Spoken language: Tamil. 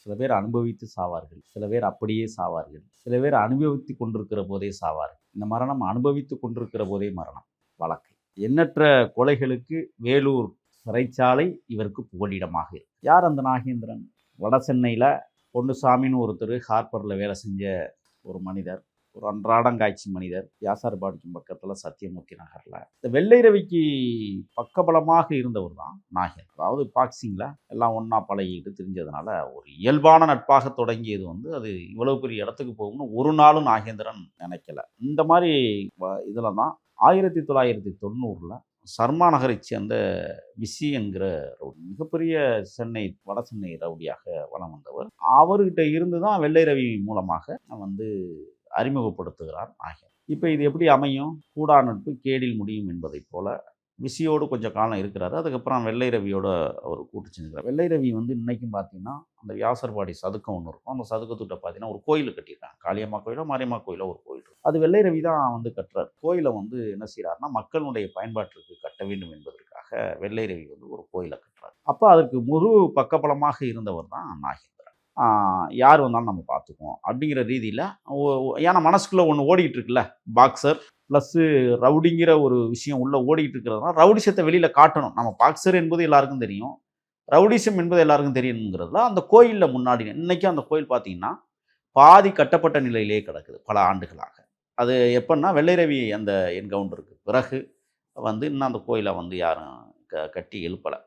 சில பேர் அனுபவித்து சாவார்கள், சில பேர் அப்படியே சாவார்கள், சில பேர் அனுபவித்து கொண்டிருக்கிற போதே சாவார்கள். இந்த மரணம் அனுபவித்து கொண்டிருக்கிற போதே மரணம் வழக்கு. எண்ணற்ற கொலைகளுக்கு வேலூர் சிறைச்சாலை இவருக்கு புகலிடமாக இருக்கு. யார் அந்த நாகேந்திரன்? வட சென்னையில் பொன்னுசாமின்னு ஒருத்தர் ஹார்பரில் வேலை செஞ்ச ஒரு மனிதர், ஒரு அன்றாடங்காய்ச்சி மனிதர், வியாசார்பாடிக்கும் பக்கத்தில் சத்தியமூர்த்தி நகரில். இந்த வெள்ளை ரவிக்கு பக்கபலமாக இருந்தவர் தான் நாகேந்திரன். அதாவது பாக்ஸிங்கில் எல்லாம் ஒன்றா பழகிட்டு தெரிஞ்சதுனால ஒரு இயல்பான நட்பாக தொடங்கியது அது இவ்வளவு பெரிய இடத்துக்கு போகும்னு ஒரு நாளும் நாகேந்திரன் நினைக்கல. இந்த மாதிரி இதில் தான் 1990 சர்மா நகரை சேர்ந்த விசி என்கிற ரவுடி, மிகப்பெரிய சென்னை வட சென்னை ரவுடியாக வலம் வந்தவர். அவர்கிட்ட இருந்து தான் வெள்ளை ரவி மூலமாக அறிமுகப்படுத்துகிறார் நாகேந்திரன். இப்போ இது எப்படி அமையும்? கூடா நட்பு கேடில் முடியும் என்பதைப் போல விசியோடு கொஞ்சம் காலம் இருக்கிறாரு. அதுக்கப்புறம் வெள்ளை ரவியோட அவர் கூட்டு செஞ்சுக்கிறார். வெள்ளை ரவி இன்னைக்கும் பார்த்தீங்கன்னா அந்த வியாசர்பாடி சதுக்கம் ஒன்று இருக்கும். அந்த சதுக்கத்துக்கிட்ட பார்த்தீங்கன்னா ஒரு கோயில் கட்டியிருக்காங்க. காளியம்மா கோயிலோ மாரியம்மா கோயிலோ ஒரு கோயில் இருக்கும். அது வெள்ளை ரவி தான் கட்டுறார். கோயிலை என்ன செய்கிறாருன்னா மக்களுடைய பயன்பாட்டிற்கு கட்ட வேண்டும் என்பதற்காக வெள்ளை ரவி ஒரு கோயிலை கட்டுறார். அப்போ அதற்கு முழு பக்கபலமாக இருந்தவர் தான் நாகேந்திரன். யார் வந்தாலும் நம்ம பார்த்துக்குவோம் அப்படிங்கிற ரீதியில், ஏன்னா மனசுக்குள்ளே ஒன்று ஓடிக்கிட்டு இருக்குல்ல, பாக்ஸர் ப்ளஸ்ஸு ரவுடிங்கிற ஒரு விஷயம் உள்ளே ஓடிக்கிட்டு இருக்கிறதுனால ரவுடிசத்தை வெளியில் காட்டணும். நம்ம பாக்ஸர் என்பது எல்லாருக்கும் தெரியும், ரவுடிசம் என்பது எல்லாருக்கும் தெரியுங்கிறதுல அந்த கோயிலில் முன்னாடி இன்றைக்கும் அந்த கோயில் பார்த்தீங்கன்னா பாதி கட்டப்பட்ட நிலையிலே கிடக்குது பல ஆண்டுகளாக. அது எப்போன்னா வெள்ளை ரவி அந்த என்கவுண்டருக்கு பிறகு இன்னும் அந்த கோயிலை யாரும் கட்டி எழுப்பலை.